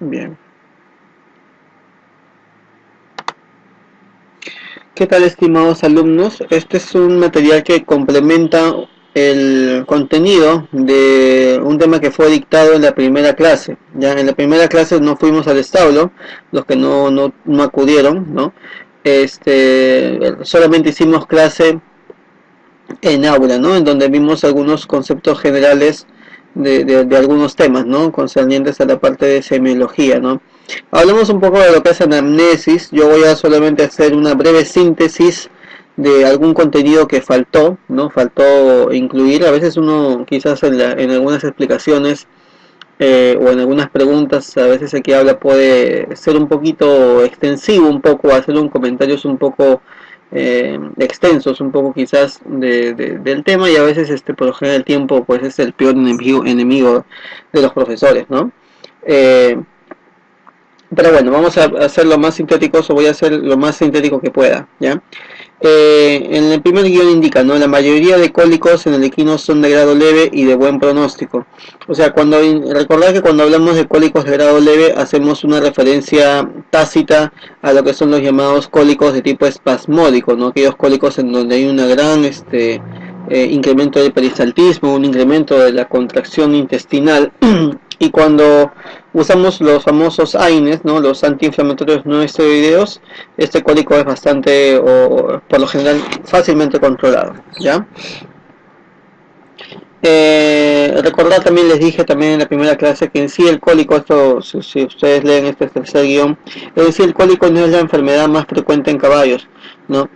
Bien. ¿Qué tal, estimados alumnos? Este es un material que complementa el contenido de un tema que fue dictado en la primera clase. Ya en la primera clase no fuimos al establo, los que no acudieron, ¿no? Solamente hicimos clase en aula, ¿no? En donde vimos algunos conceptos generales de algunos temas, ¿no? Concernientes a la parte de semiología, ¿no? Hablamos un poco de lo que es anamnesis. Yo voy a solamente hacer una breve síntesis de algún contenido que faltó, ¿no? Faltó incluir. A veces uno quizás en algunas explicaciones o en algunas preguntas, a veces el que habla puede ser un poquito extensivo, un poco, hacer un comentarios un poco extensos, un poco quizás del tema, y a veces por lo general el tiempo pues es el peor enemigo de los profesores, ¿no? Eh, pero bueno, vamos a hacer lo más sintético, o voy a hacer lo más sintético que pueda, ¿ya? En el primer guión indica, ¿no? La mayoría de cólicos en el equino son de grado leve y de buen pronóstico. O sea, recordad que cuando hablamos de cólicos de grado leve hacemos una referencia tácita a lo que son los llamados cólicos de tipo espasmódico, ¿no? Aquellos cólicos en donde hay una gran incremento del peristaltismo, un incremento de la contracción intestinal y cuando usamos los famosos AINES, ¿no? Los antiinflamatorios no esteroideos, este cólico es bastante, o por lo general, fácilmente controlado, ¿ya? Recordar también, les dije también en la primera clase que en sí el cólico, esto si ustedes leen este tercer guión, en sí el cólico no es la enfermedad más frecuente en caballos, ¿no?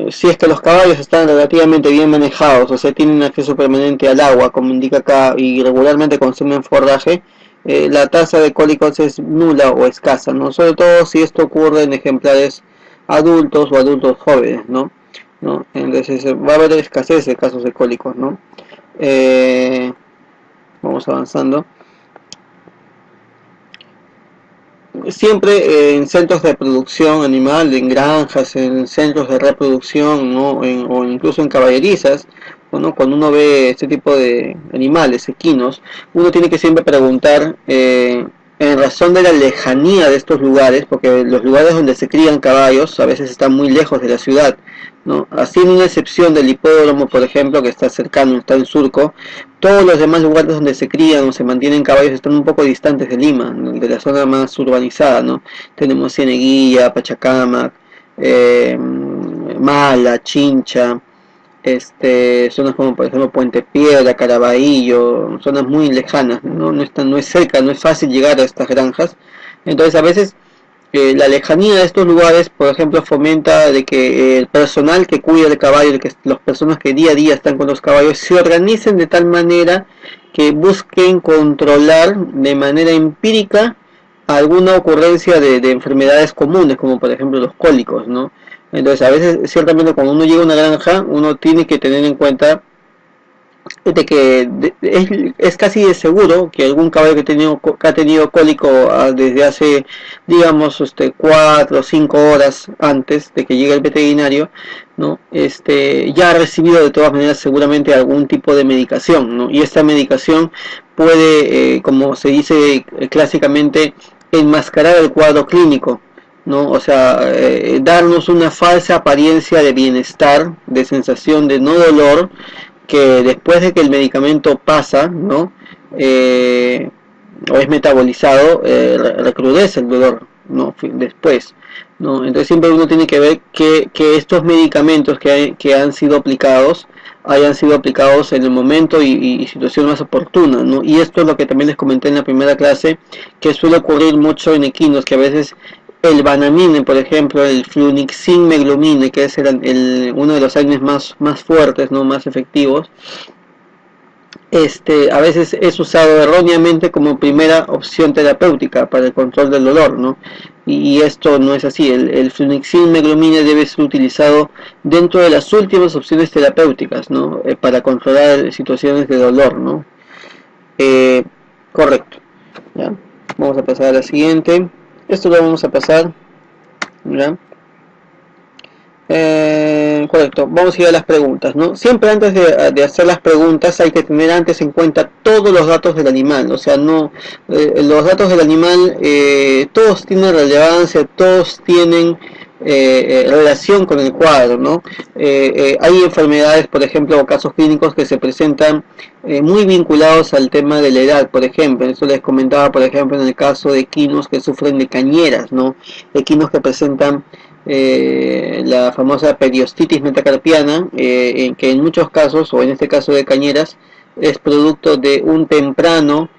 Si es que los caballos están relativamente bien manejados, o sea, tienen acceso permanente al agua, como indica acá, y regularmente consumen forraje, la tasa de cólicos es nula o escasa, ¿no? Sobre todo si esto ocurre en ejemplares adultos o adultos jóvenes, ¿no? ¿No? Entonces va a haber escasez de casos de cólicos, ¿no? Eh, Vamos avanzando. Siempre en centros de producción animal, en granjas, en centros de reproducción, ¿no? O incluso en caballerizas, ¿no? Cuando uno ve este tipo de animales equinos, uno tiene que siempre preguntar en razón de la lejanía de estos lugares, porque los lugares donde se crían caballos a veces están muy lejos de la ciudad, ¿no? Haciendo una excepción del hipódromo, por ejemplo, que está cercano, está en Surco, todos los demás lugares donde se crían o se mantienen caballos están un poco distantes de Lima, ¿no? De la zona más urbanizada, ¿no? Tenemos Cieneguilla, Pachacamac, Mala, Chincha, zonas como por ejemplo Puente Piedra, Caraballo, zonas muy lejanas, ¿no? No es cerca, no es fácil llegar a estas granjas. Entonces a veces la lejanía de estos lugares, por ejemplo, fomenta de que el personal que cuida el caballo, que las personas que día a día están con los caballos, se organicen de tal manera que busquen controlar de manera empírica alguna ocurrencia de enfermedades comunes, como por ejemplo los cólicos, ¿no? Entonces, a veces, ciertamente, cuando uno llega a una granja, uno tiene que tener en cuenta de que es casi de seguro que algún caballo que ha tenido cólico desde hace, digamos, 4 o 5 horas antes de que llegue el veterinario, ¿no? Ya ha recibido de todas maneras seguramente algún tipo de medicación, ¿no? Y esta medicación puede, como se dice clásicamente, enmascarar el cuadro clínico, ¿no? O sea, darnos una falsa apariencia de bienestar, de sensación de no dolor, que después de que el medicamento pasa, ¿no? O es metabolizado, recrudece el dolor, ¿no? Después, ¿no? Entonces siempre uno tiene que ver que estos medicamentos que han sido aplicados hayan sido aplicados en el momento y situación más oportuna, ¿no? Y esto es lo que también les comenté en la primera clase, que suele ocurrir mucho en equinos, que a veces el banamine, por ejemplo, el flunixin meglumine, que es uno de los AINES más fuertes, ¿no? Más efectivos, a veces es usado erróneamente como primera opción terapéutica para el control del dolor, ¿no? Y esto no es así. El flunixin meglumine debe ser utilizado dentro de las últimas opciones terapéuticas, ¿no? Para controlar situaciones de dolor, ¿no? Correcto. ¿Ya? Vamos a pasar a la siguiente. Esto lo vamos a pasar, ¿ya? correcto. Vamos a ir a las preguntas, ¿no? Siempre antes de hacer las preguntas hay que tener antes en cuenta todos los datos del animal, o sea, no los datos del animal, todos tienen relevancia, todos tienen relación con el cuadro, ¿no? Hay enfermedades, por ejemplo, o casos clínicos que se presentan muy vinculados al tema de la edad, por ejemplo. Eso les comentaba, por ejemplo, en el caso de equinos que sufren de cañeras, ¿no? Equinos que presentan la famosa periostitis metacarpiana, en que en muchos casos, o en este caso de cañeras, es producto de un temprano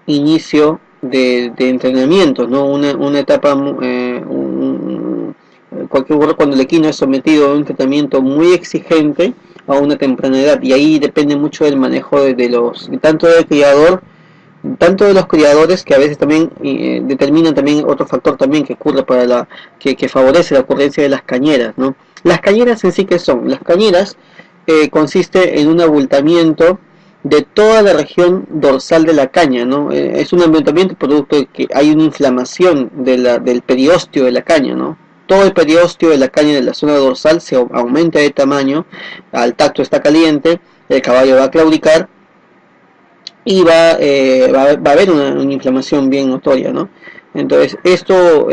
inicio de entrenamiento, ¿no? Una etapa, cuando el equino es sometido a un tratamiento muy exigente a una temprana edad, y ahí depende mucho del manejo tanto del criador, tanto de los criadores, que a veces también determinan también otro factor también que ocurre que favorece la ocurrencia de las cañeras, ¿no? Las cañeras en sí, ¿qué son? Las cañeras consiste en un abultamiento de toda la región dorsal de la caña, ¿no? Es un abultamiento producto de que hay una inflamación del periósteo de la caña, ¿no? Todo el periósteo de la caña de la zona dorsal se aumenta de tamaño, al tacto está caliente, el caballo va a claudicar y va a haber una inflamación bien notoria, ¿no? Entonces esto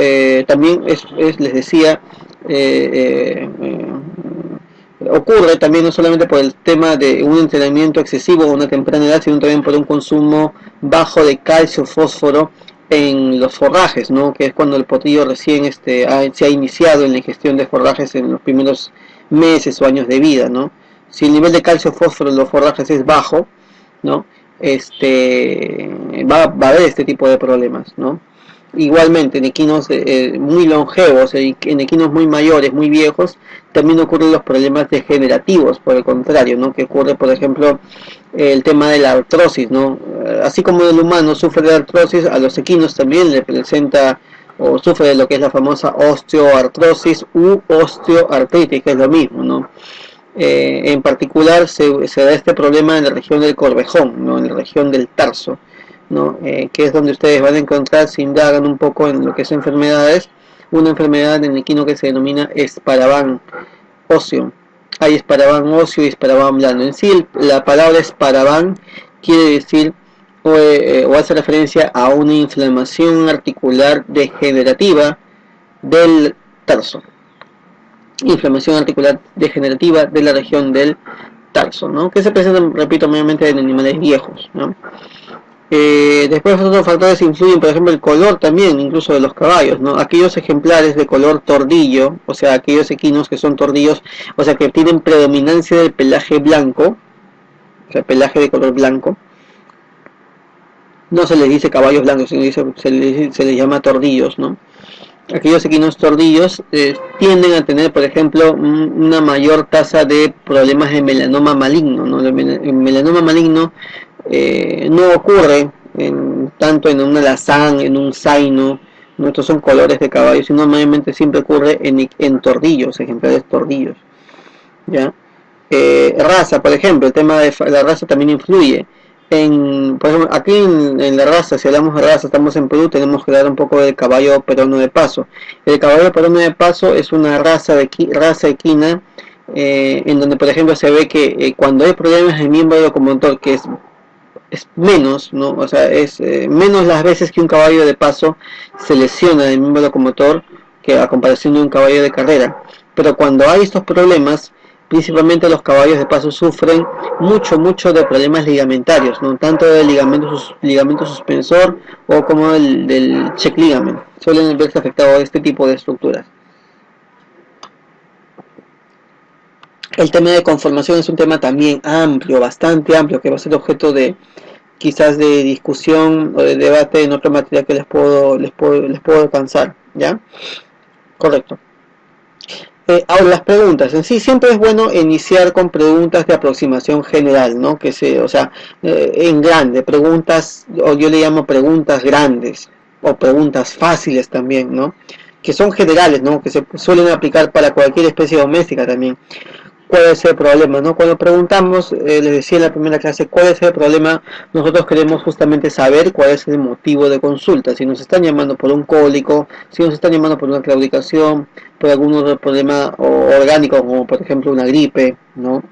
también les decía, ocurre también no solamente por el tema de un entrenamiento excesivo a una temprana edad, sino también por un consumo bajo de calcio, fósforo en los forrajes, ¿no? Que es cuando el potrillo recién se ha iniciado en la ingestión de forrajes en los primeros meses o años de vida, ¿no? Si el nivel de calcio, fósforo en los forrajes es bajo, ¿no? Va a haber este tipo de problemas, ¿no? Igualmente en equinos muy longevos, en equinos muy mayores, muy viejos, también ocurren los problemas degenerativos, por el contrario, ¿no? Que ocurre, por ejemplo, el tema de la artrosis, ¿no? Así como el humano sufre de artrosis, a los equinos también le presenta o sufre de lo que es la famosa osteoartrosis u osteoartritis, que es lo mismo, ¿no? En particular se da este problema en la región del corvejón, ¿no? En la región del tarso, ¿no? Que es donde ustedes van a encontrar, si indagan un poco en lo que son enfermedades, una enfermedad en el equino que se denomina esparavan óseo. Hay esparavan óseo y esparavan blando. En sí, la palabra esparavan quiere decir o hace referencia a una inflamación articular degenerativa del tarso. Inflamación articular degenerativa de la región del tarso, ¿no? Que se presenta, repito, mayormente en animales viejos, ¿no? Después otros factores influyen, por ejemplo el color también, incluso de los caballos, ¿no? Aquellos ejemplares de color tordillo, o sea, aquellos equinos que son tordillos, o sea, que tienen predominancia del pelaje blanco, o sea, pelaje de color blanco, no se les dice caballos blancos, sino se les llama tordillos, ¿no? Aquellos equinos tordillos tienden a tener, por ejemplo, una mayor tasa de problemas de melanoma maligno, ¿no? El melanoma maligno no ocurre tanto en un alazán, en un zaino, ¿no? Estos son colores de caballo, sino normalmente siempre ocurre en tordillos, ejemplares tordillos, ¿ya? Raza, por ejemplo, el tema de la raza también influye. Por ejemplo, aquí en la raza, si hablamos de raza, estamos en Perú, tenemos que dar un poco del caballo peruano de paso. El caballo peruano de paso es una raza equina en donde, por ejemplo, se ve que cuando hay problemas de miembro locomotor, que es menos, ¿no? O sea, es menos las veces que un caballo de paso se lesiona el miembro locomotor que a comparación de un caballo de carrera. Pero cuando hay estos problemas, principalmente los caballos de paso sufren mucho de problemas ligamentarios, ¿no? Tanto del ligamento suspensor o como del check ligament. Suelen verse afectados de este tipo de estructuras. El tema de conformación es un tema también amplio, bastante amplio, que va a ser objeto de quizás de discusión o de debate en otra materia que les puedo alcanzar, ¿ya? Correcto. Ahora las preguntas, en sí siempre es bueno iniciar con preguntas de aproximación general, ¿no? O sea, en grande, preguntas, o yo le llamo preguntas grandes, o preguntas fáciles también, ¿no? Que son generales, ¿no? Que se suelen aplicar para cualquier especie doméstica también. cuál es el problema, ¿no? Cuando preguntamos, les decía en la primera clase, cuál es el problema, nosotros queremos justamente saber cuál es el motivo de consulta. Si nos están llamando por un cólico, si nos están llamando por una claudicación, por algún otro problema orgánico, como por ejemplo una gripe, ¿no?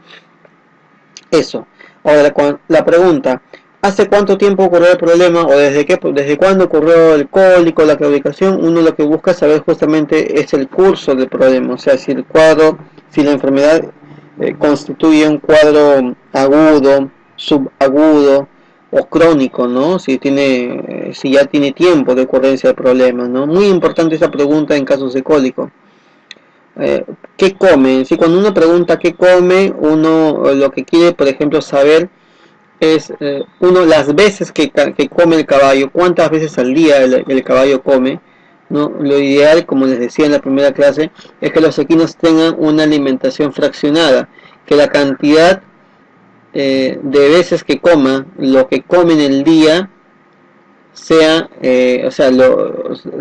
Eso. Ahora, la pregunta, ¿hace cuánto tiempo ocurrió el problema o desde cuándo ocurrió el cólico, la claudicación? Uno lo que busca saber justamente es el curso del problema, o sea, si el cuadro, si la enfermedad constituye un cuadro agudo, subagudo o crónico, ¿no? Si ya tiene tiempo de ocurrencia del problema, ¿no? Muy importante esa pregunta en casos de cólico. ¿Qué come? Si cuando uno pregunta qué come, uno lo que quiere, por ejemplo, saber es uno las veces que come el caballo, cuántas veces al día el caballo come, ¿no? Lo ideal, como les decía en la primera clase, es que los equinos tengan una alimentación fraccionada, que la cantidad de veces que coma lo que come en el día sea,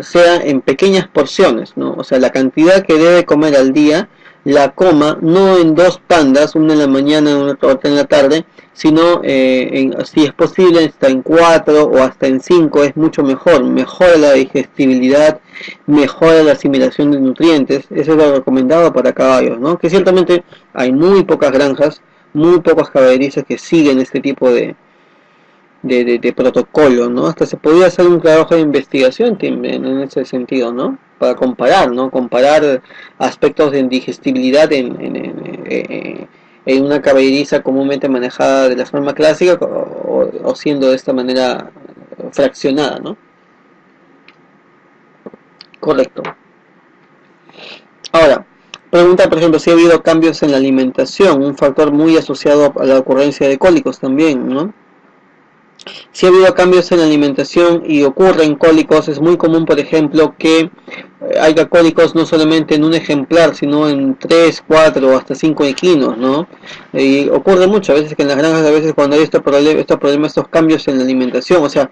sea en pequeñas porciones, ¿no? O sea, la cantidad que debe comer al día la coma no en dos tandas, una en la mañana y otra en la tarde, sino si es posible hasta en 4 o hasta en 5 es mucho mejor, mejora la digestibilidad, mejora la asimilación de nutrientes. Eso es lo recomendado para caballos, ¿no? Que ciertamente hay muy pocas granjas, muy pocas caballerizas que siguen este tipo de protocolo, ¿no? Hasta se podría hacer un trabajo de investigación en ese sentido, ¿no? Para comparar, ¿no? Comparar aspectos de digestibilidad en una caballeriza comúnmente manejada de la forma clásica o siendo de esta manera fraccionada, ¿no? Correcto. Ahora, pregunta, por ejemplo, si ha habido cambios en la alimentación, un factor muy asociado a la ocurrencia de cólicos también, ¿no? Si ha habido cambios en la alimentación y ocurren cólicos, es muy común, por ejemplo, que haya cólicos no solamente en un ejemplar, sino en 3, 4 o hasta 5 equinos, ¿no? Y ocurre mucho, a veces que en las granjas, a veces cuando hay estos estos cambios en la alimentación, o sea,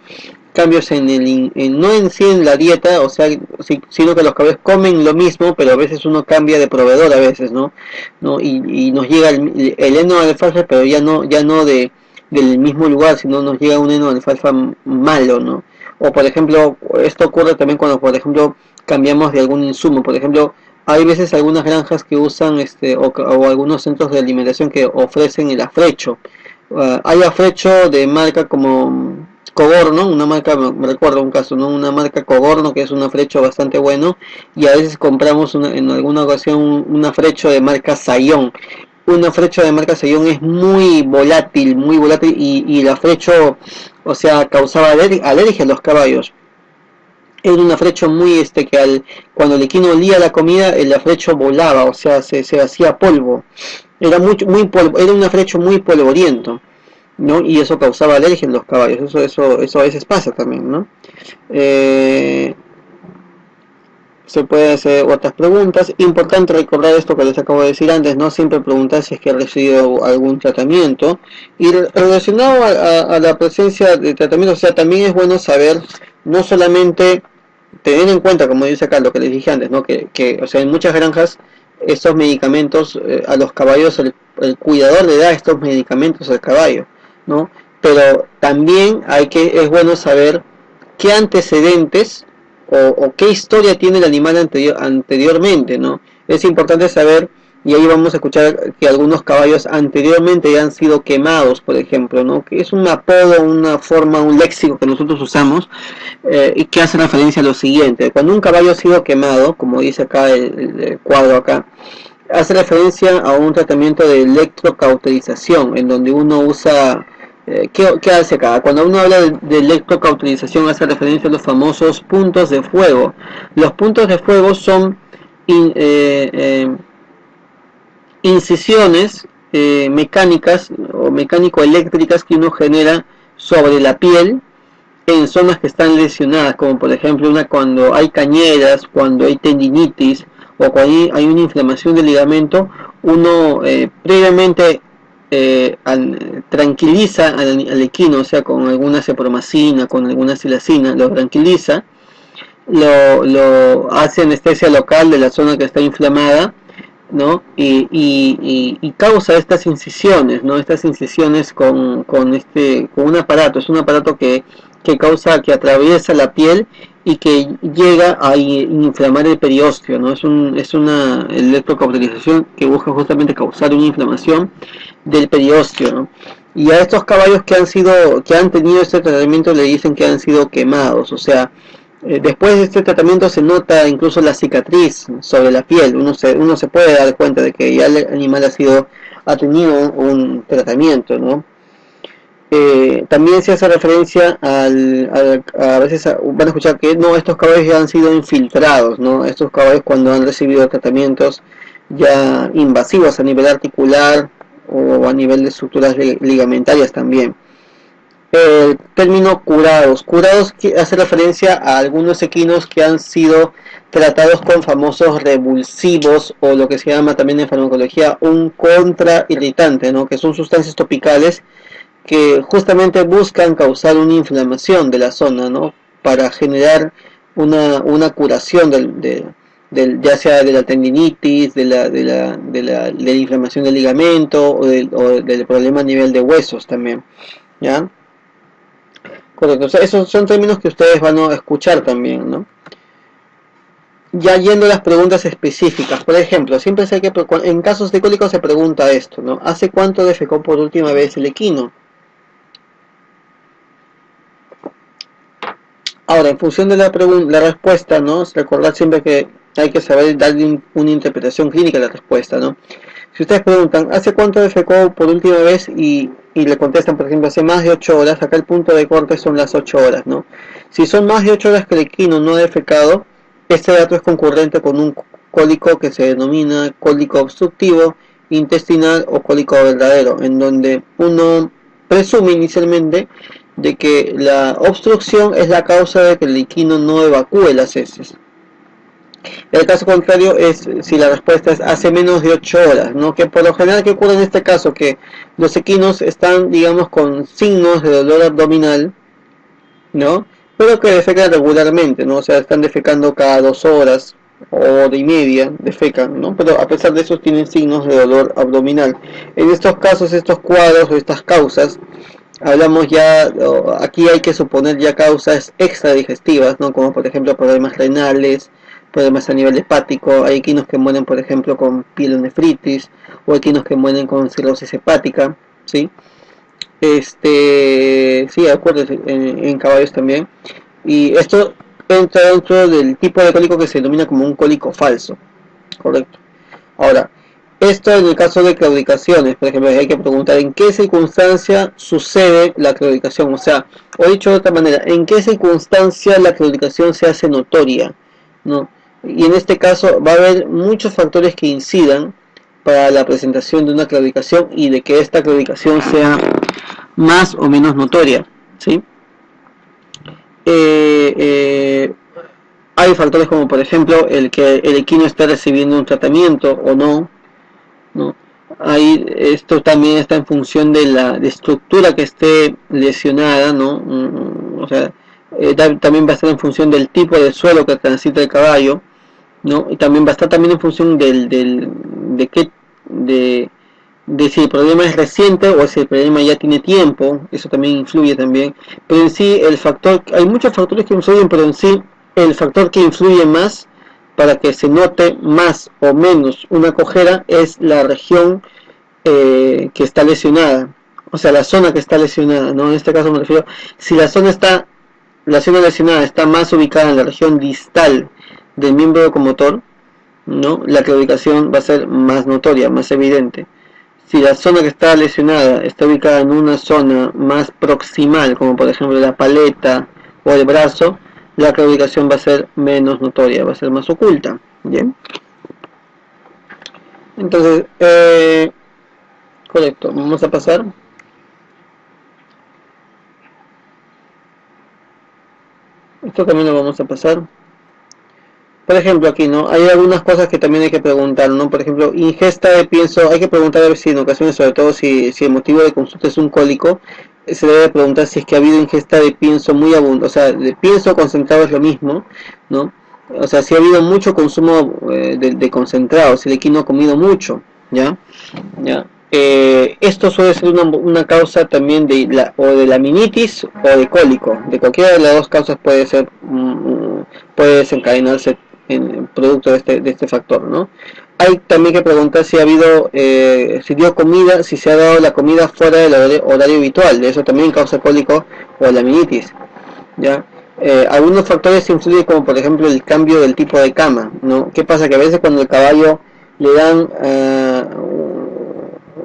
cambios no en sí en la dieta, o sea, sino que los caballos comen lo mismo, pero a veces uno cambia de proveedor a veces, ¿no? Y nos llega el heno de alfalfa, pero ya no del mismo lugar, sino nos llega un heno de alfalfa malo, ¿no? O por ejemplo, esto ocurre también cuando, por ejemplo, cambiamos de algún insumo. Por ejemplo, hay veces algunas granjas que usan o algunos centros de alimentación que ofrecen el afrecho. Hay afrecho de marca como Cogorno, una marca, me recuerdo un caso, ¿no? Una marca Cogorno que es un afrecho bastante bueno, y a veces compramos en alguna ocasión un afrecho de marca Sayón. Un afrecho de marca Sayón es muy volátil y el afrecho, o sea, causaba alergia a los caballos. Era un afrecho muy cuando el equino olía la comida, el afrecho volaba, o sea, se hacía polvo. Era era un afrecho muy polvoriento, ¿no? Y eso causaba alergia en los caballos. Eso a veces pasa también, ¿no? Se puede hacer otras preguntas. Importante recordar esto que les acabo de decir antes, no siempre preguntar si es que ha recibido algún tratamiento. Y relacionado a la presencia de tratamiento, o sea, también es bueno saber, no solamente tener en cuenta, como dice acá, lo que les dije antes, ¿no? O sea, en muchas granjas estos medicamentos a los caballos, el cuidador le da estos medicamentos al caballo, ¿no? Pero también es bueno saber qué antecedentes o qué historia tiene el animal anteriormente, ¿no? Es importante saber, y ahí vamos a escuchar que algunos caballos anteriormente ya han sido quemados, por ejemplo, ¿no? Que es un apodo, una forma, un léxico que nosotros usamos y que hace referencia a lo siguiente. Cuando un caballo ha sido quemado, como dice acá el cuadro acá, hace referencia a un tratamiento de electrocauterización, en donde uno usa... ¿qué hace acá? Cuando uno habla de electrocauterización hace referencia a los famosos puntos de fuego. Los puntos de fuego son incisiones mecánicas o mecánico-eléctricas que uno genera sobre la piel en zonas que están lesionadas, como por ejemplo cuando hay cañeras, cuando hay tendinitis o cuando hay una inflamación del ligamento, uno previamente tranquiliza al equino, o sea, con alguna cepromacina, con alguna silacina, lo tranquiliza, lo hace anestesia local de la zona que está inflamada, ¿no? Y causa estas incisiones, ¿no? Estas incisiones con un aparato, es un aparato que causa, que atraviesa la piel y que llega a inflamar el periósteo, ¿no? Es una electrocauterización que busca justamente causar una inflamación del periósteo, ¿no? Y a estos caballos que han tenido este tratamiento le dicen que han sido quemados, o sea, después de este tratamiento se nota incluso la cicatriz sobre la piel, uno se puede dar cuenta de que ya el animal ha tenido un tratamiento, ¿no? También se hace referencia a veces van a escuchar que no, estos caballos ya han sido infiltrados, ¿no? Estos caballos cuando han recibido tratamientos ya invasivos a nivel articular o a nivel de estructuras ligamentarias también. El término curados hace referencia a algunos equinos que han sido tratados con famosos revulsivos o lo que se llama también en farmacología un contrairritante, ¿no? Que son sustancias topicales que justamente buscan causar una inflamación de la zona, ¿no? Para generar una curación ya sea de la tendinitis, de la inflamación del ligamento o del problema a nivel de huesos también, ¿ya? Correcto, o sea, esos son términos que ustedes van a escuchar también, ¿no? Ya yendo a las preguntas específicas, por ejemplo, siempre sé que en casos de cólicos se pregunta esto, ¿no? ¿Hace cuánto defecó por última vez el equino? Ahora, en función de la respuesta, ¿no? Recordar siempre que hay que saber darle una interpretación clínica a la respuesta, ¿no? Si ustedes preguntan, ¿hace cuánto defecó por última vez? Y le contestan, por ejemplo, hace más de 8 horas, acá el punto de corte son las 8 horas, ¿no? Si son más de 8 horas que el equino no ha defecado, este dato es concurrente con un cólico que se denomina cólico obstructivo intestinal o cólico verdadero, en donde uno presume inicialmente de que la obstrucción es la causa de que el equino no evacúe las heces. El caso contrario es si la respuesta es hace menos de 8 horas, ¿no? Que por lo general, ¿qué ocurre en este caso? Que los equinos están, digamos, con signos de dolor abdominal, ¿no? Pero que defecan regularmente, ¿no? O sea, están defecando cada 2 horas o hora y media, defecan, ¿no? Pero a pesar de eso tienen signos de dolor abdominal. En estos casos, estos cuadros o estas causas, hablamos ya, aquí hay que suponer ya causas extradigestivas, ¿no? Como por ejemplo problemas renales, problemas a nivel hepático, hay equinos que mueren por ejemplo con pielonefritis, o equinos que mueren con cirrosis hepática, ¿sí? Sí, acuérdense, en caballos también. Y esto entra dentro del tipo de cólico que se denomina como un cólico falso, correcto. Ahora, esto en el caso de claudicaciones, por ejemplo, hay que preguntar en qué circunstancia sucede la claudicación, o sea, o dicho de otra manera, en qué circunstancia la claudicación se hace notoria, ¿no? Y en este caso va a haber muchos factores que incidan para la presentación de una claudicación y de que esta claudicación sea más o menos notoria, ¿sí? Hay factores como por ejemplo el que el equino esté recibiendo un tratamiento o no, ¿no? Ahí esto también está en función de la estructura que esté lesionada, ¿no? O sea, también va a estar en función del tipo de suelo que transita el caballo, ¿no? Y también va a estar también en función de si el problema es reciente o si el problema ya tiene tiempo, eso también influye también. Pero en sí el factor, hay muchos factores que influyen, pero en sí el factor que influye más para que se note más o menos una cojera es la región que está lesionada, o sea, la zona que está lesionada, ¿no? En este caso me refiero, si la zona lesionada está más ubicada en la región distal del miembro locomotor, ¿no? La claudicación va a ser más notoria, más evidente. Si la zona que está lesionada está ubicada en una zona más proximal, como por ejemplo la paleta o el brazo, la claudicación va a ser menos notoria, va a ser más oculta. Bien. Entonces, correcto, vamos a pasar. Esto también lo vamos a pasar. Por ejemplo, aquí, ¿no? Hay algunas cosas que también hay que preguntar, ¿no? Por ejemplo, ingesta de pienso, hay que preguntar a ver si en ocasiones, sobre todo si el motivo de consulta es un cólico, se debe preguntar si es que ha habido ingesta de pienso muy abundante, o sea, de pienso concentrado es lo mismo, ¿no? o sea, si ha habido mucho consumo de concentrados, si el equino ha comido mucho, ¿ya? ¿Ya? Esto suele ser una causa también o de laminitis o de cólico. De cualquiera de las dos causas puede ser, puede desencadenarse en producto de este factor, ¿no? Hay también que preguntar si ha habido, si dio comida, si se ha dado la comida fuera del horario habitual. De eso también causa cólico o laminitis, ¿ya? Algunos factores influyen, como por ejemplo el cambio del tipo de cama, ¿no? ¿Qué pasa? Que a veces cuando el caballo le dan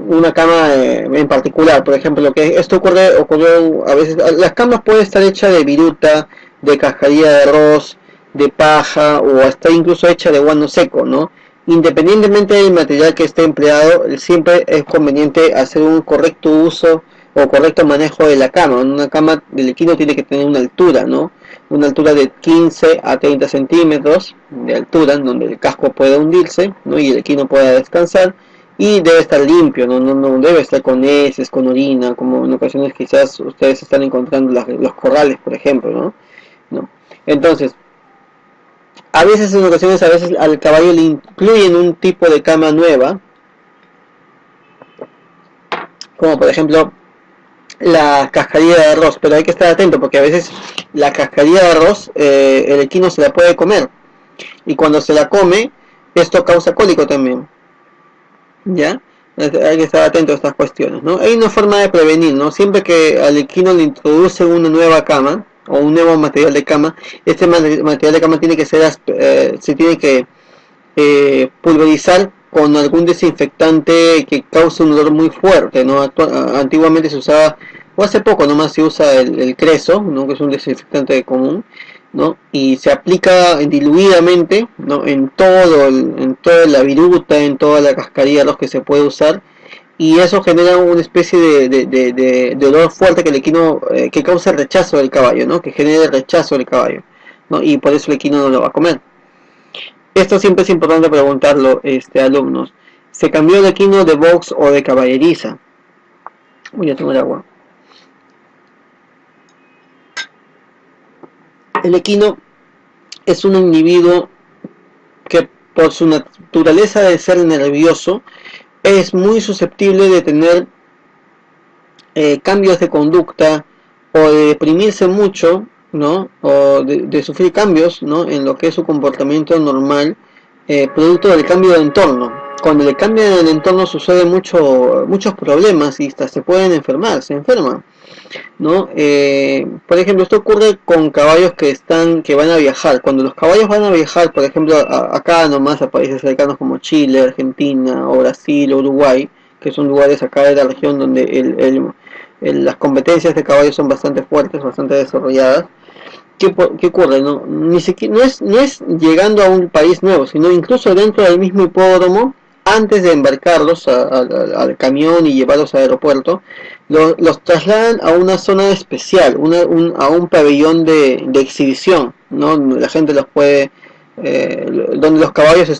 una cama en particular, por ejemplo, lo que esto ocurrió a veces, las camas pueden estar hechas de viruta, de cascarilla de arroz, de paja o hasta incluso hecha de guano seco, ¿no? Independientemente del material que esté empleado, siempre es conveniente hacer un correcto uso o correcto manejo de la cama. Una cama del equino tiene que tener una altura, ¿no? Una altura de 15 a 30 centímetros de altura, donde el casco pueda hundirse, ¿no? Y el equino pueda descansar, y debe estar limpio, no debe estar con heces, con orina, como en ocasiones quizás ustedes están encontrando los corrales, por ejemplo, ¿no? Entonces, a veces en ocasiones, a veces al caballo le incluyen un tipo de cama nueva, como por ejemplo la cascarilla de arroz, pero hay que estar atento porque a veces la cascarilla de arroz el equino se la puede comer, y cuando se la come, esto causa cólico también, ¿ya? Hay que estar atento a estas cuestiones, ¿no? Hay una forma de prevenir, ¿no? Siempre que al equino le introduce una nueva cama o un nuevo material de cama, este material de cama tiene que ser, se tiene que pulverizar con algún desinfectante que cause un olor muy fuerte, ¿no? Antiguamente se usaba, o hace poco nomás se usa el Creso, ¿no? Que es un desinfectante común, ¿no? Y se aplica diluidamente, ¿no? En toda la viruta, en toda la cascarilla, los que se puede usar, y eso genera una especie de olor fuerte que el equino, que causa el rechazo del caballo, ¿no? Que genera el rechazo del caballo, ¿no? Y por eso el equino no lo va a comer. Esto siempre es importante preguntarlo, alumnos. ¿Se cambió de equino de box o de caballeriza? Voy a tomar agua. El equino es un individuo que por su naturaleza de ser nervioso es muy susceptible de tener cambios de conducta o de deprimirse mucho, ¿no? O de sufrir cambios, ¿no? En lo que es su comportamiento normal, producto del cambio de entorno. Cuando le cambian el entorno sucede muchos problemas y hasta se pueden enfermar, se enferman, ¿no? Por ejemplo, esto ocurre con caballos que van a viajar. Cuando los caballos van a viajar, por ejemplo, acá nomás a países cercanos como Chile, Argentina, o Brasil, o Uruguay, que son lugares acá de la región donde las competencias de caballos son bastante fuertes, bastante desarrolladas. ¿Qué ocurre? Ni siquiera, no es llegando a un país nuevo, sino incluso dentro del mismo hipódromo, antes de embarcarlos al camión y llevarlos al aeropuerto, los trasladan a una zona especial, a un pabellón de exhibición, ¿no? La gente los puede, donde los caballos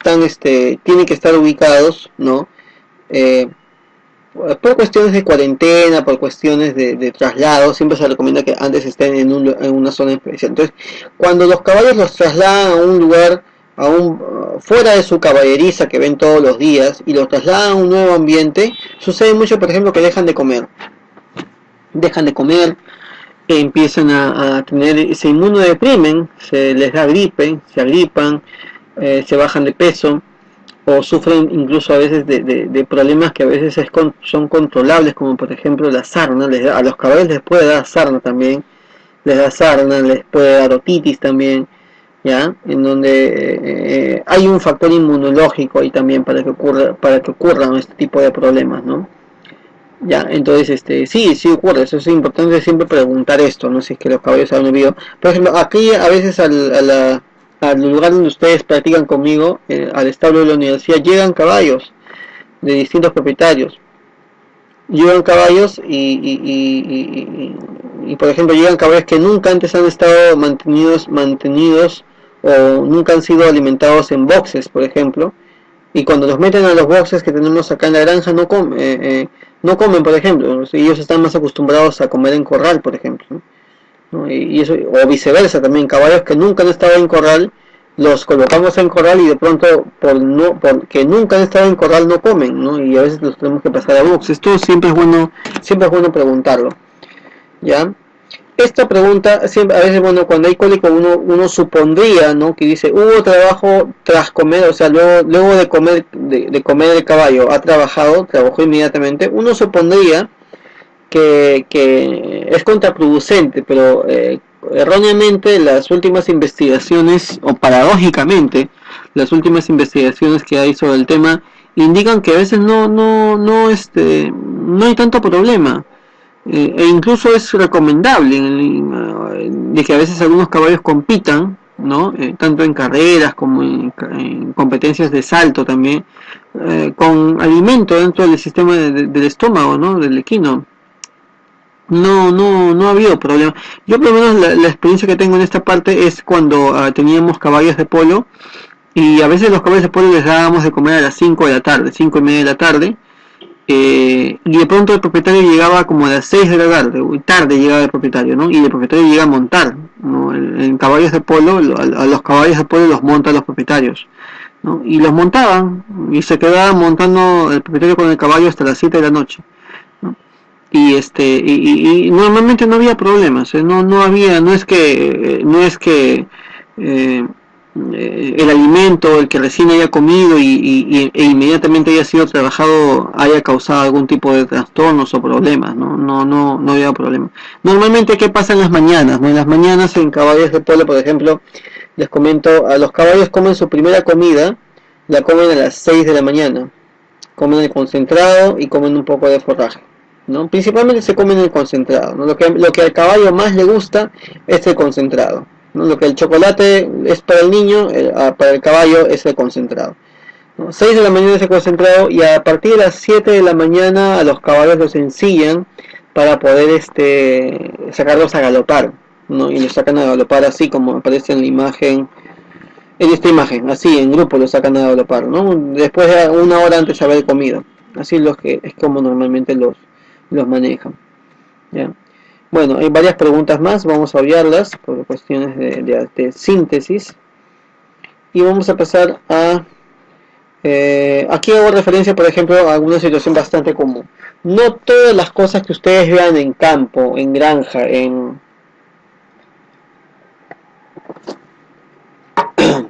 tienen que estar ubicados, ¿no? Eh, por cuestiones de cuarentena, por cuestiones de traslado, siempre se recomienda que antes estén en una zona especial. Entonces, cuando los caballos los trasladan a un lugar, fuera de su caballeriza que ven todos los días, y los trasladan a un nuevo ambiente, sucede mucho, por ejemplo, que dejan de comer, empiezan a tener, se inmunodeprimen, se les da gripe, se agripan, se bajan de peso, o sufren incluso a veces de problemas que a veces son controlables, como por ejemplo la sarna. A los caballos les puede dar sarna también, les puede dar otitis también, ¿ya? En donde hay un factor inmunológico ahí también para que ocurran este tipo de problemas, ¿no? Ya, entonces sí ocurre. Eso es importante siempre preguntar esto, no si es que los caballos han vivido. Por ejemplo, aquí a veces al lugar donde ustedes practican conmigo, al establo de la universidad, llegan caballos de distintos propietarios. Llegan caballos y por ejemplo llegan caballos que nunca antes han estado mantenidos o nunca han sido alimentados en boxes, por ejemplo, y cuando los meten a los boxes que tenemos acá en la granja no comen, por ejemplo. Ellos están más acostumbrados a comer en corral, por ejemplo, ¿no? Y eso, o viceversa también, caballos que nunca han estado en corral los colocamos en corral y de pronto porque nunca han estado en corral no comen, ¿no? Y a veces los tenemos que pasar a box. Esto siempre es bueno preguntarlo, ¿ya? Esta pregunta siempre, a veces, bueno, cuando hay cólico uno supondría, ¿no? Que dice, hubo trabajo tras comer, o sea, luego de comer el caballo, trabajó inmediatamente. Uno supondría que es contraproducente, pero erróneamente las últimas investigaciones, o paradójicamente, las últimas investigaciones que hay sobre el tema indican que a veces no hay tanto problema. E incluso es recomendable de que a veces algunos caballos compitan, ¿no? Tanto en carreras como en competencias de salto también, con alimento dentro del sistema del estómago, ¿no? Del equino. No ha habido problema. Yo por lo menos la experiencia que tengo en esta parte es cuando teníamos caballos de polo, y a veces los caballos de polo les dábamos de comer a las 5 de la tarde, 5 y media de la tarde, y de pronto el propietario llegaba como a las 6 de la tarde llegaba el propietario, ¿no? Y el propietario llega a montar, ¿no? En caballos de polo, a los caballos de polo los montan los propietarios, ¿no? Y los montaban, y se quedaba montando el propietario con el caballo hasta las 7 de la noche, ¿no? Y normalmente no había problemas, no es que el alimento, el que recién haya comido e inmediatamente haya sido trabajado, haya causado algún tipo de trastornos o problemas, no había problema. Normalmente, ¿qué pasa en las mañanas? ¿No? En las mañanas en caballos de polo, por ejemplo, les comento, a los caballos comen su primera comida, la comen a las 6 de la mañana, comen el concentrado y comen un poco de forraje, ¿no? Principalmente se comen el concentrado, ¿no? Lo que al caballo más le gusta es el concentrado, ¿no? Lo que el chocolate es para el niño, para el caballo es el concentrado, ¿no? 6 de la mañana es el concentrado, y a partir de las 7 de la mañana a los caballos los ensillan para poder sacarlos a galopar, ¿no? Y los sacan a galopar así como aparece en la imagen, en esta imagen, así en grupo los sacan a galopar, ¿no? Después de una hora antes de haber comido. Así es como normalmente los manejan, ¿ya? Bueno, hay varias preguntas más, vamos a obviarlas por cuestiones de síntesis, y vamos a pasar a aquí hago referencia, por ejemplo, a alguna situación bastante común. No todas las cosas que ustedes vean en campo, en granja,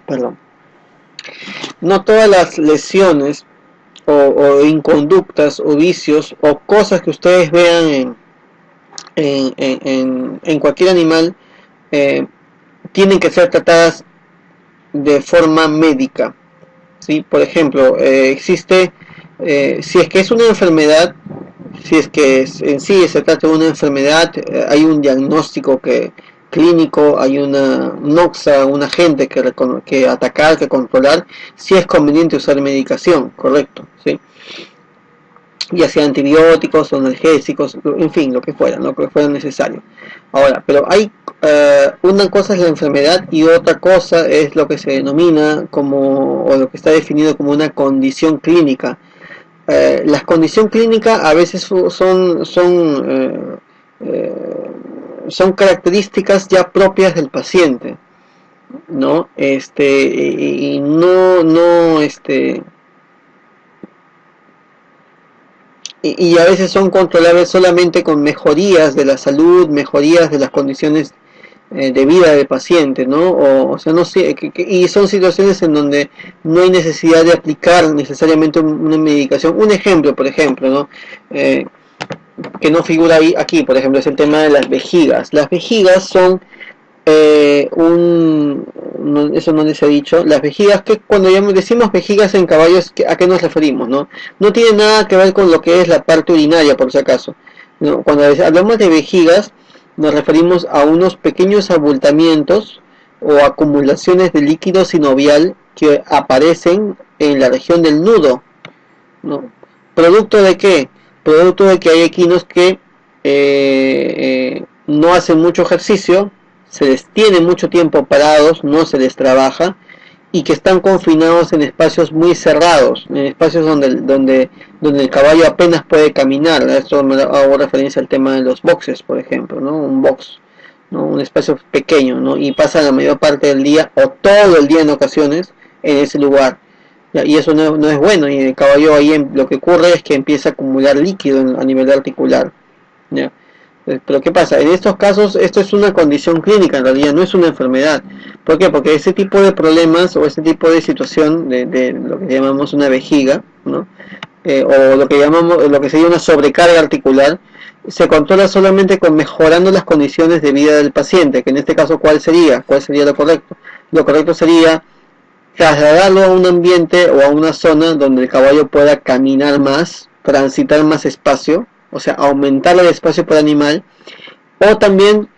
perdón, no todas las lesiones o inconductas o vicios o cosas que ustedes vean en cualquier animal tienen que ser tratadas de forma médica, ¿sí? Por ejemplo, existe, si es que es una enfermedad, si es que en sí se trata de una enfermedad, hay un diagnóstico clínico, hay una noxa, un agente que atacar, que controlar, si es conveniente usar medicación, correcto, ¿sí? Ya sea antibióticos o analgésicos, en fin, lo que fuera necesario. Ahora, pero hay una cosa es la enfermedad y otra cosa es lo que se denomina o lo que está definido como una condición clínica. Las condiciones clínicas a veces son características ya propias del paciente, ¿no? Y y a veces son controlables solamente con mejorías de la salud, mejorías de las condiciones de vida del paciente, ¿no? O sea, no sé, y son situaciones en donde no hay necesidad de aplicar necesariamente una medicación. Un ejemplo, por ejemplo, ¿no? Que no figura aquí, por ejemplo, es el tema de las vejigas. Las vejigas son eso no les he dicho, las vejigas, que cuando decimos vejigas en caballos, ¿a qué nos referimos? No tiene nada que ver con lo que es la parte urinaria, por si acaso, ¿no? Cuando hablamos de vejigas nos referimos a unos pequeños abultamientos o acumulaciones de líquido sinovial que aparecen en la región del nudo, ¿no? ¿Producto de qué? Producto de que hay equinos que no hacen mucho ejercicio, se les tiene mucho tiempo parados, no se les trabaja, y que están confinados en espacios muy cerrados, en espacios donde el caballo apenas puede caminar. A esto me hago referencia al tema de los boxes, por ejemplo, ¿no? Un box ¿no? Un espacio pequeño, ¿no? Y pasa la mayor parte del día o todo el día en ocasiones en ese lugar. ¿Ya? Y eso no es bueno, y el caballo ahí lo que ocurre es que empieza a acumular líquido a nivel articular. ¿Ya? Pero ¿qué pasa? En estos casos esto es una condición clínica, en realidad no es una enfermedad. ¿Por qué? Porque ese tipo de problemas o ese tipo de situación de lo que llamamos una vejiga, ¿no? O lo que sería una sobrecarga articular, se controla solamente con mejorando las condiciones de vida del paciente, que en este caso ¿cuál sería? ¿Cuál sería lo correcto? Lo correcto sería trasladarlo a un ambiente o a una zona donde el caballo pueda caminar más, transitar más espacio, o sea, aumentar el espacio por animal, o también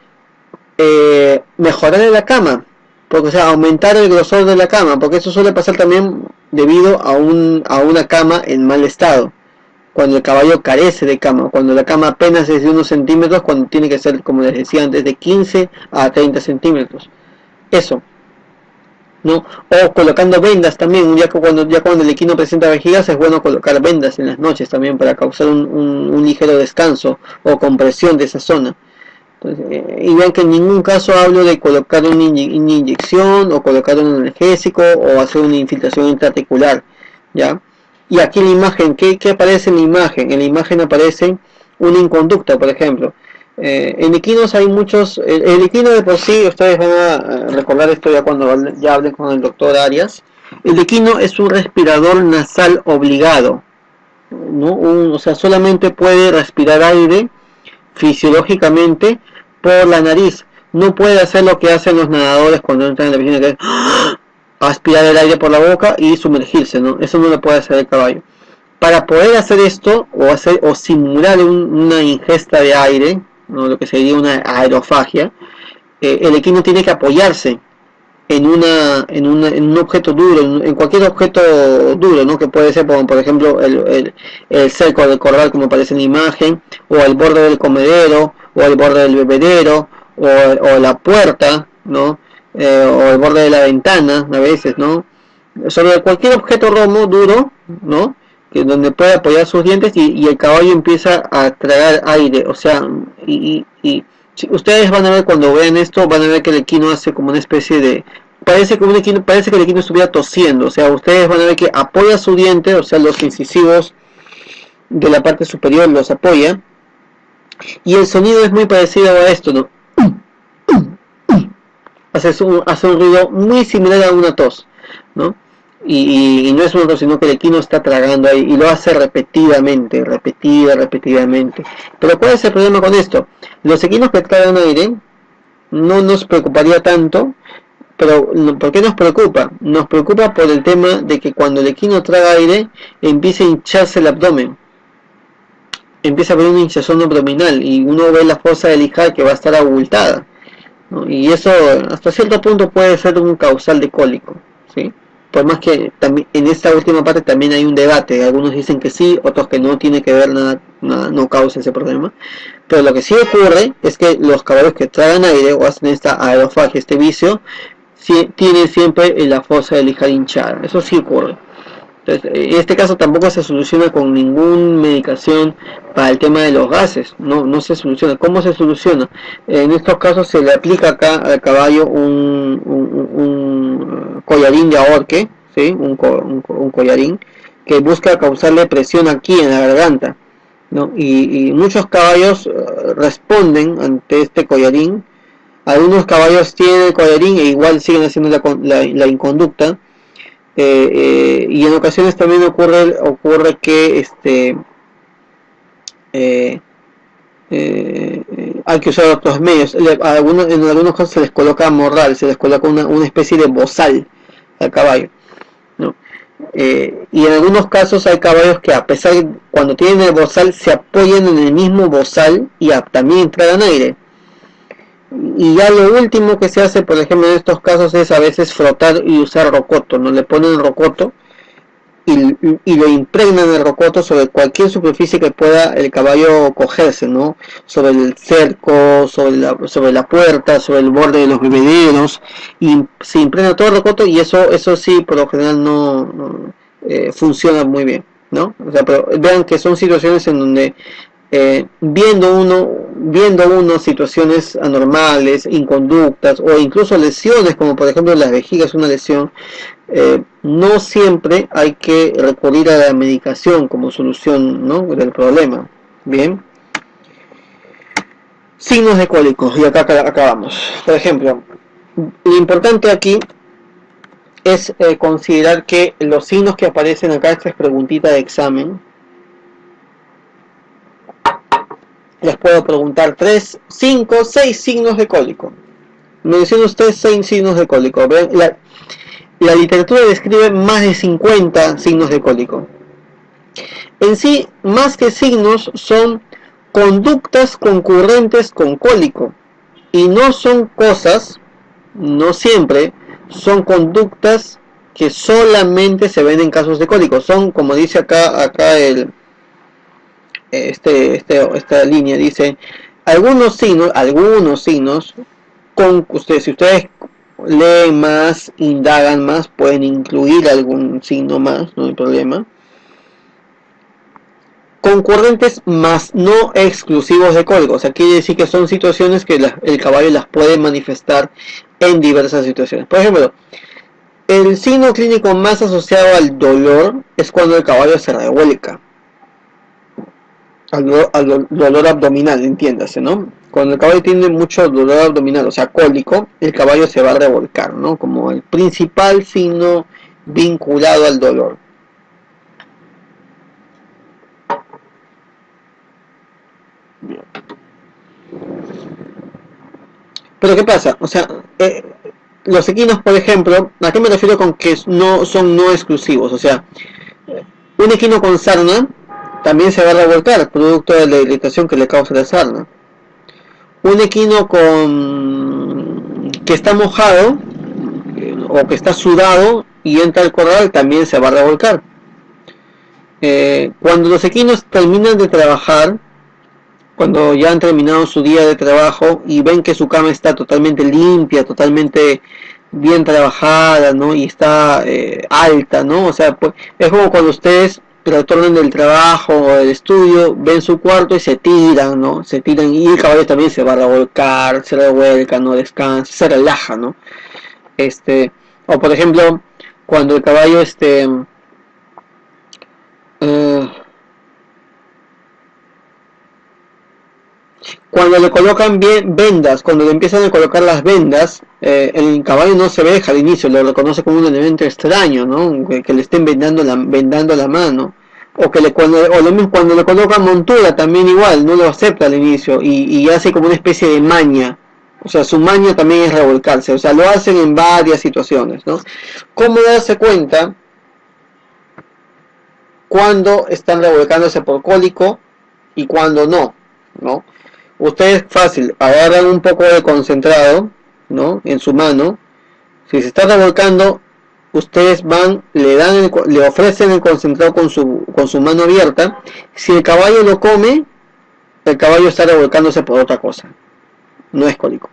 mejorar la cama, porque, o sea, aumentar el grosor de la cama, porque eso suele pasar también debido a una cama en mal estado, cuando el caballo carece de cama, cuando la cama apenas es de unos centímetros, cuando tiene que ser, como les decía antes, de 15 a 30 centímetros. Eso, ¿no? O colocando vendas también, ya cuando el equino presenta vejigas es bueno colocar vendas en las noches también para causar un ligero descanso o compresión de esa zona. Entonces, y vean que en ningún caso hablo de colocar una inyección o colocar un analgésico o hacer una infiltración intraarticular, ¿ya? Y aquí en la imagen, ¿qué aparece en la imagen? En la imagen aparece una inconducta, por ejemplo. En equinos hay muchos, el equino de por sí, ustedes van a recordar esto ya cuando ya hablen con el doctor Arias. El equino es un respirador nasal obligado, ¿no? O sea, solamente puede respirar aire fisiológicamente por la nariz. No puede hacer lo que hacen los nadadores cuando entran en la piscina, que es aspirar el aire por la boca y sumergirse, ¿no? Eso no lo puede hacer el caballo. Para poder hacer esto o simular una ingesta de aire, ¿no? Lo que sería una aerofagia, el equino tiene que apoyarse en un objeto duro, en cualquier objeto duro, ¿no? Que puede ser, por ejemplo, el cerco del corral, como aparece en la imagen, o el borde del comedero, o el borde del bebedero, o la puerta, ¿no? O el borde de la ventana, a veces, ¿no? Sobre cualquier objeto romo, duro, ¿no? Que donde puede apoyar sus dientes y el caballo empieza a tragar aire, o sea, ustedes van a ver cuando vean esto, van a ver que el equino hace como una especie de... parece que el equino estuviera tosiendo, o sea, ustedes van a ver que apoya su diente, o sea, los incisivos de la parte superior los apoya, y el sonido es muy parecido a esto, ¿no? Hace un ruido muy similar a una tos, ¿no? Y no es un tos, sino que el equino está tragando ahí, y lo hace repetidamente. Pero ¿cuál es el problema con esto? Los equinos que tragan aire no nos preocuparía tanto, pero ¿por qué nos preocupa? Nos preocupa por el tema de que cuando el equino traga aire empieza a hincharse el abdomen, empieza a haber una hinchazón abdominal y uno ve la fosa del Ijal que va a estar abultada, ¿no? Y eso hasta cierto punto puede ser un causal de cólico, ¿sí? Por más que también en esta última parte también hay un debate, algunos dicen que sí, otros que no tiene que ver nada, no causa ese problema. Pero lo que sí ocurre es que los caballos que tragan aire o hacen esta aerofagia, este vicio, tienen siempre la fosa del Ijal hinchada. Eso sí ocurre. Entonces, en este caso tampoco se soluciona con ninguna medicación para el tema de los gases. No se soluciona. ¿Cómo se soluciona? En estos casos se le aplica acá al caballo un collarín de ahorque, ¿sí? Un collarín que busca causarle presión aquí en la garganta, ¿no? Y muchos caballos responden ante este collarín. Algunos caballos tienen el collarín e igual siguen haciendo la inconducta, y en ocasiones también ocurre que hay que usar otros medios. En algunos casos se les coloca morral, se les coloca una especie de bozal al caballo, ¿no? Y en algunos casos hay caballos que, a pesar de cuando tienen el bozal, se apoyan en el mismo bozal y también tragan aire. Y ya lo último que se hace, por ejemplo, en estos casos es a veces frotar y usar rocoto, ¿no? Le ponen rocoto y lo impregnan el rocoto sobre cualquier superficie que pueda el caballo cogerse, ¿no? Sobre el cerco, sobre la puerta, sobre el borde de los bebederos, y se impregna todo el rocoto, y eso sí, por lo general no funciona muy bien, ¿no? O sea, pero vean que son situaciones en donde viendo uno viendo uno situaciones anormales, inconductas o incluso lesiones, como por ejemplo la vejiga es una lesión, no siempre hay que recurrir a la medicación como solución, ¿no?, del problema. Bien. Signos de cólicos, y acá acabamos. Por ejemplo, lo importante aquí es considerar que los signos que aparecen acá, esta es preguntita de examen, les puedo preguntar 3, 5, 6 signos de cólico. Menciona usted 6 signos de cólico. La literatura describe más de 50 signos de cólico. En sí, más que signos, son conductas concurrentes con cólico. Y no son cosas, no siempre, son conductas que solamente se ven en casos de cólico. Son, como dice acá esta línea, dice, algunos signos, si ustedes leen más, indagan más, pueden incluir algún signo más, no hay problema. Concurrentes más no exclusivos de cólico, o sea, quiere decir que son situaciones que el caballo las puede manifestar en diversas situaciones. Por ejemplo, el signo clínico más asociado al dolor es cuando el caballo se revuelca. Al dolor abdominal, entiéndase, ¿no? Cuando el caballo tiene mucho dolor abdominal, o sea, cólico, el caballo se va a revolcar, ¿no? Como el principal signo vinculado al dolor. Bien. Pero ¿qué pasa? O sea, los equinos, por ejemplo, ¿a qué me refiero con que no son no exclusivos? O sea, un equino con sarna también se va a revolcar, producto de la irritación que le causa la sarna. Un equino que está mojado o que está sudado y entra al corral también se va a revolcar. Cuando los equinos terminan de trabajar, cuando ya han terminado su día de trabajo y ven que su cama está totalmente limpia, totalmente bien trabajada, ¿no? Y está alta, ¿no? O sea, pues, es como cuando ustedes retornan del trabajo o del estudio, ven su cuarto y se tiran, ¿no? Se tiran y el caballo también se va a revolcar, se revuelca, no descansa, se relaja, ¿no? O por ejemplo, cuando el caballo cuando le colocan bien vendas, cuando le empiezan a colocar las vendas, el caballo no se deja al inicio, lo reconoce como un elemento extraño, ¿no? Que le estén vendando la mano, o lo mismo cuando le colocan montura también igual, no lo acepta al inicio y hace como una especie de maña. O sea, su maña también es revolcarse, o sea, lo hacen en varias situaciones, ¿no? ¿Cómo darse cuenta cuando están revolcándose por cólico y cuando no, ¿no? Ustedes fácil, agarran un poco de concentrado, ¿no?, en su mano. Si se está revolcando, ustedes van, le ofrecen el concentrado con su mano abierta. Si el caballo lo come, el caballo está revolcándose por otra cosa, no es cólico.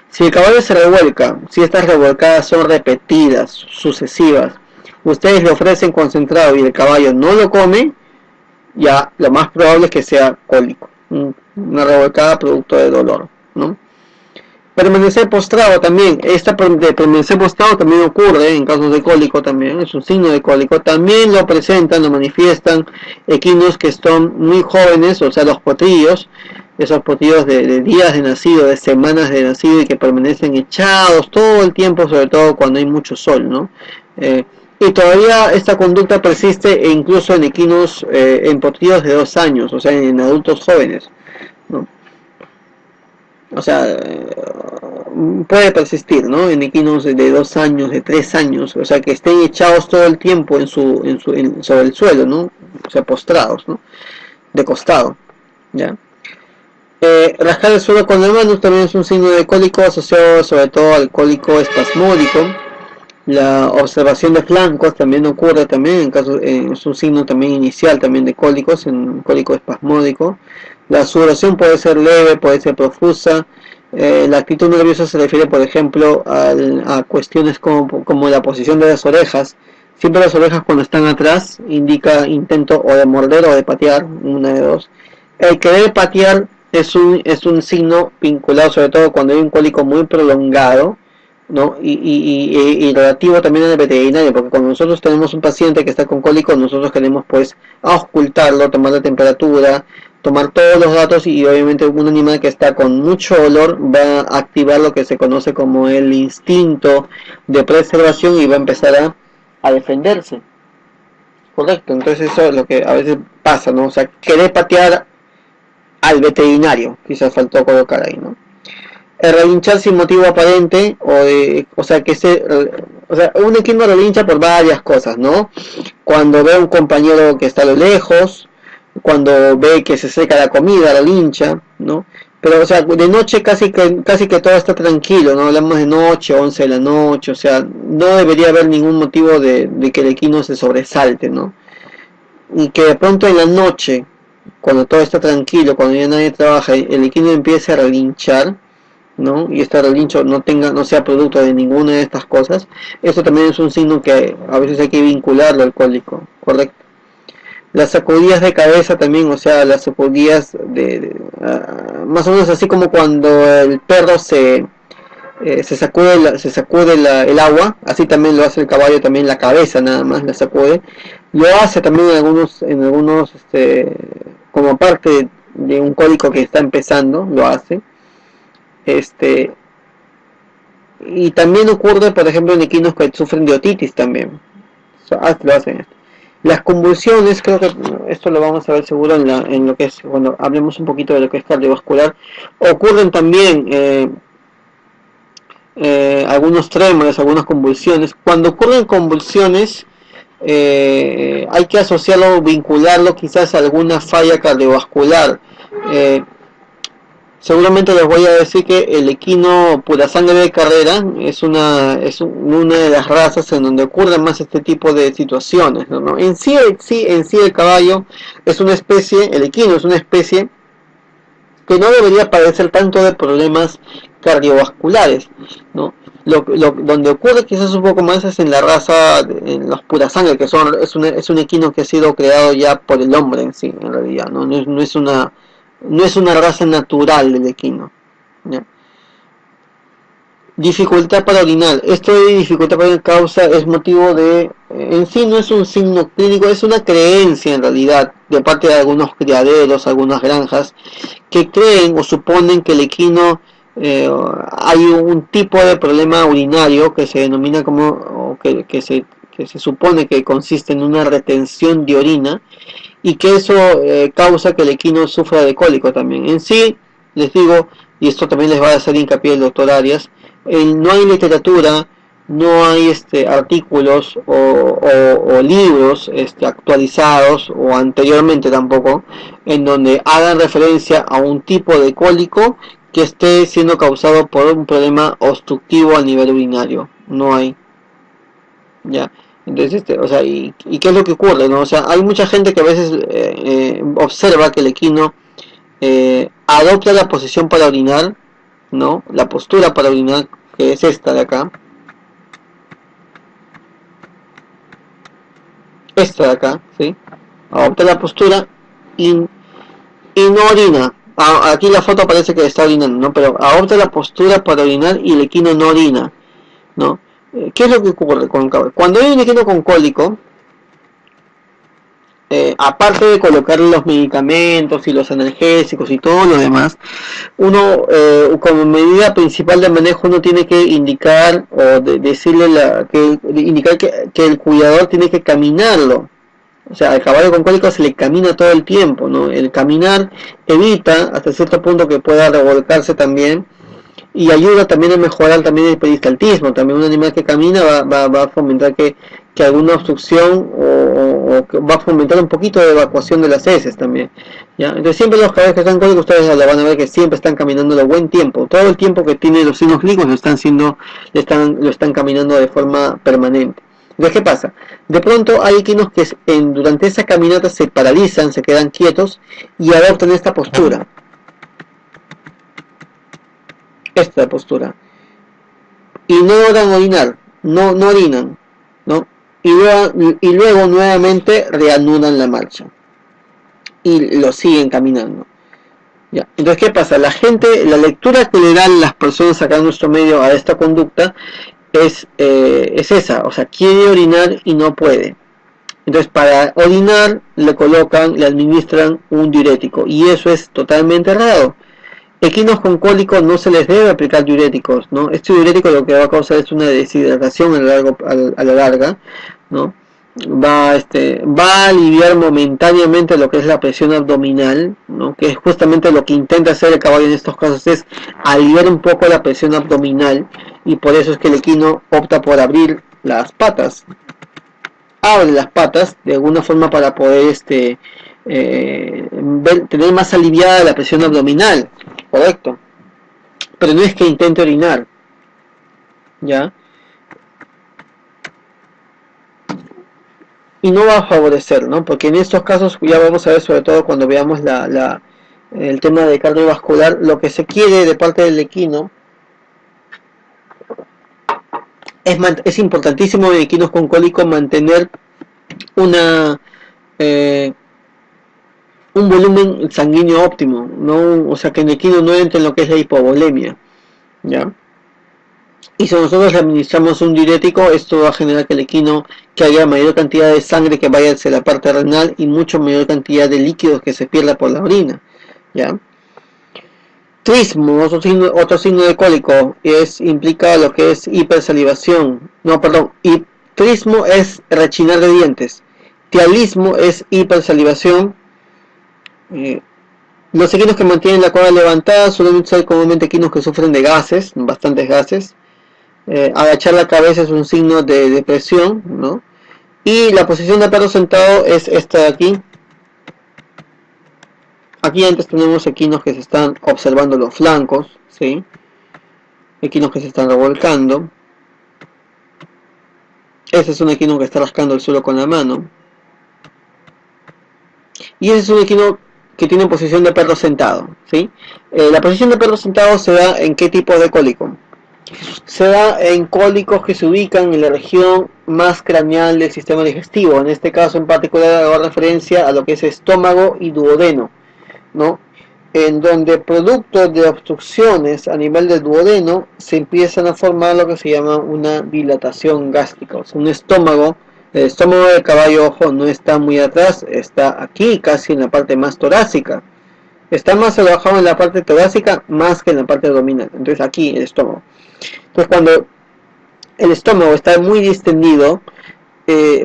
Si el caballo se revuelca, si estas revolcadas son repetidas, sucesivas, ustedes le ofrecen concentrado y el caballo no lo come, ya lo más probable es que sea cólico, una revolcada producto de dolor, ¿no? Permanecer postrado también, de permanecer postrado también ocurre en casos de cólico también, es un signo de cólico, también lo presentan, lo manifiestan equinos que son muy jóvenes, o sea, los potrillos, esos potrillos de días de nacido, de semanas de nacido y que permanecen echados todo el tiempo, sobre todo cuando hay mucho sol, ¿no? Y todavía esta conducta persiste incluso en equinos, en potrillos de 2 años, o sea, en adultos jóvenes, ¿no? O sea, puede persistir, ¿no? En equinos de 2 años, de 3 años, o sea, que estén echados todo el tiempo sobre el suelo, ¿no? O sea, postrados, ¿no? De costado, ¿ya? Rascar el suelo con la mano también es un signo de cólico asociado sobre todo al cólico espasmódico. La observación de flancos también ocurre también es un signo también inicial también de cólicos, en cólico espasmódico. La sudoración puede ser leve, puede ser profusa. La actitud nerviosa se refiere, por ejemplo, a cuestiones como la posición de las orejas. Siempre las orejas cuando están atrás indica intento o de morder o de patear, una de dos. El querer patear es un signo vinculado sobre todo cuando hay un cólico muy prolongado, ¿no? Y relativo también al veterinario, porque cuando nosotros tenemos un paciente que está con cólico, nosotros queremos pues auscultarlo, tomar la temperatura, tomar todos los datos, y obviamente un animal que está con mucho olor va a activar lo que se conoce como el instinto de preservación y va a empezar a defenderse. Correcto, entonces eso es lo que a veces pasa, ¿no? O sea, querer patear al veterinario, quizás faltó colocar ahí, ¿no? El relinchar sin motivo aparente, o sea, o sea, un equino relincha por varias cosas, ¿no? Cuando ve a un compañero que está a lo lejos, cuando ve que se seca la comida, relincha, ¿no? Pero, o sea, de noche casi que todo está tranquilo, ¿no? Hablamos de noche, 11 de la noche, o sea, no debería haber ningún motivo de que el equino se sobresalte, ¿no? Y que de pronto en la noche, cuando todo está tranquilo, cuando ya nadie trabaja, el equino empiece a relinchar, ¿no? Y este relincho no sea producto de ninguna de estas cosas, eso también es un signo que a veces hay que vincularlo al cólico, ¿correcto? Las sacudidas de cabeza también, o sea, las sacudidas más o menos así como cuando el perro se sacude el agua, así también lo hace el caballo, también la cabeza nada más la sacude. Lo hace también en algunos como parte de un cólico que está empezando, lo hace. Este, y también ocurre, por ejemplo, en equinos que sufren de otitis también. Lo hacen. Las convulsiones, creo que esto lo vamos a ver seguro en lo que es, cuando hablemos un poquito de lo que es cardiovascular, ocurren también algunos trémolos, algunas convulsiones. Cuando ocurren convulsiones, hay que asociarlo, vincularlo quizás a alguna falla cardiovascular. Eh, Seguramente les voy a decir que el equino pura sangre de carrera una de las razas en donde ocurren más este tipo de situaciones, ¿no? En sí el caballo es una especie, el equino es una especie que no debería padecer tanto de problemas cardiovasculares, ¿no? Donde ocurre quizás un poco más es en la raza, en los pura sangre, que es un equino que ha sido creado ya por el hombre en sí, en realidad, ¿no? No es una raza natural del equino, ¿ya? Dificultad para orinar. Esto de dificultad para orinar causa es motivo en sí no es un signo clínico, es una creencia en realidad de parte de algunos criaderos, algunas granjas, que creen o suponen que el equino hay un tipo de problema urinario que se denomina como, que se supone que consiste en una retención de orina, y que eso causa que el equino sufra de cólico también. En sí, les digo, y esto también les va a hacer hincapié el doctor Arias, no hay literatura, no hay artículos o libros actualizados, o anteriormente tampoco, en donde hagan referencia a un tipo de cólico que esté siendo causado por un problema obstructivo a nivel urinario. No hay, ya. Entonces, o sea, y qué es lo que ocurre, ¿no? O sea, hay mucha gente que a veces observa que el equino adopta la posición para orinar, ¿no? La postura para orinar, que es esta de acá. Esta de acá, ¿sí? Adopta la postura y, y no orina. Aquí la foto parece que está orinando, ¿no? Pero adopta la postura para orinar y el equino no orina, ¿no? ¿Qué es lo que ocurre con el caballo? Cuando hay un equino con cólico, aparte de colocarle los medicamentos y los analgésicos y todo lo demás, uno como medida principal de manejo uno tiene que indicar o indicar que el cuidador tiene que caminarlo. O sea, al caballo con cólico se le camina todo el tiempo, ¿no? El caminar evita hasta cierto punto que pueda revolcarse también, y ayuda también a mejorar también el peristaltismo. También un animal que camina va a fomentar que alguna obstrucción o va a fomentar un poquito de evacuación de las heces también, ¿ya? Entonces siempre los caballos que están cólicos, ustedes lo van a ver que siempre están caminando de buen tiempo. Todo el tiempo que tienen los signos clínicos lo están caminando de forma permanente. Entonces, ¿qué pasa? De pronto hay equinos que durante esa caminata se paralizan, se quedan quietos y adoptan esta postura. Esta postura. Y no logran orinar, no orinan, ¿no? Y luego nuevamente reanudan la marcha y lo siguen caminando. ¿Ya? Entonces, ¿qué pasa? La gente, la lectura que le dan las personas acá en nuestro medio a esta conducta es esa, o sea, quiere orinar y no puede. Entonces, para orinar le colocan, le administran un diurético, y eso es totalmente errado. Equinos con cólico no se les debe aplicar diuréticos, ¿no? Este diurético lo que va a causar es una deshidratación a la larga, ¿no? Va a aliviar momentáneamente lo que es la presión abdominal, ¿no? Que es justamente lo que intenta hacer el caballo en estos casos, es aliviar un poco la presión abdominal, y por eso es que el equino opta por abrir las patas, abre las patas de alguna forma para poder tener más aliviada la presión abdominal, correcto, pero no es que intente orinar, ¿ya? Y no va a favorecer, ¿no? Porque en estos casos ya vamos a ver, sobre todo cuando veamos el tema de cardiovascular, lo que se quiere de parte del equino es importantísimo en equinos con cólico mantener una eh, un volumen sanguíneo óptimo, no, o sea, que en el equino no entre en lo que es la hipovolemia, ¿ya? Y si nosotros le administramos un diurético, esto va a generar que el equino, que haya mayor cantidad de sangre que vaya hacia la parte renal y mucho mayor cantidad de líquidos que se pierda por la orina, ¿ya? Trismo, otro signo de cólico, implica lo que es hipersalivación, no, perdón, y trismo es rechinar de dientes, tialismo es hipersalivación. Los equinos que mantienen la cola levantada suelen ser comúnmente equinos que sufren de gases, bastantes gases. Agachar la cabeza es un signo de depresión, ¿no? Y la posición de perro sentado es esta de aquí. Aquí antes tenemos equinos que se están observando los flancos, ¿sí? Equinos que se están revolcando. Ese es un equino que está rascando el suelo con la mano. Y ese es un equino que tiene posición de perro sentado, ¿sí? La posición de perro sentado se da en qué tipo de cólico. Se da en cólicos que se ubican en la región más craneal del sistema digestivo. En este caso en particular hago referencia a lo que es estómago y duodeno, ¿no? En donde producto de obstrucciones a nivel del duodeno se empiezan a formar lo que se llama una dilatación gástrica. O sea, el estómago del caballo, ojo, no está muy atrás, está aquí casi en la parte más torácica. Está más alojado en la parte torácica más que en la parte abdominal. Entonces aquí el estómago. Entonces cuando el estómago está muy distendido,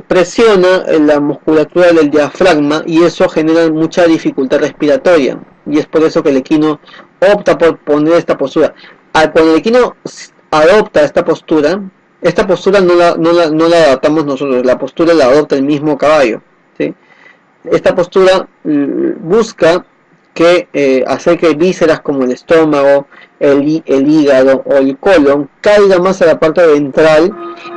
presiona la musculatura del diafragma y eso genera mucha dificultad respiratoria, y es por eso que el equino opta por poner esta postura. Cuando el equino adopta esta postura no la adaptamos nosotros, la postura la adopta el mismo caballo, ¿sí? Esta postura busca que hacer que vísceras como el estómago, el hígado o el colon caiga más a la parte ventral,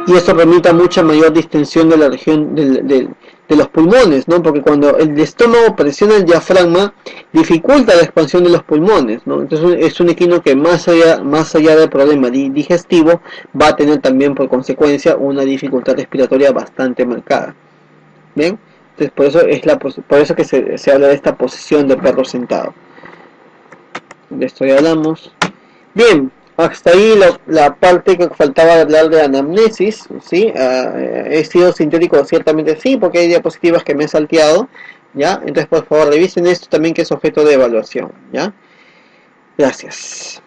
y esto permite mucha mayor distensión de la región de los pulmones, ¿no? Porque cuando el estómago presiona el diafragma dificulta la expansión de los pulmones, ¿no? Entonces es un equino que más allá del problema digestivo va a tener también por consecuencia una dificultad respiratoria bastante marcada. ¿Bien? Entonces por eso que se habla de esta posición de perro sentado. De esto ya hablamos. Bien, hasta ahí la parte que faltaba de hablar de anamnesis, ¿sí? He sido sintético, ciertamente sí, porque hay diapositivas que me he salteado, ¿ya? Entonces por favor revisen esto también, que es objeto de evaluación, ¿ya? Gracias.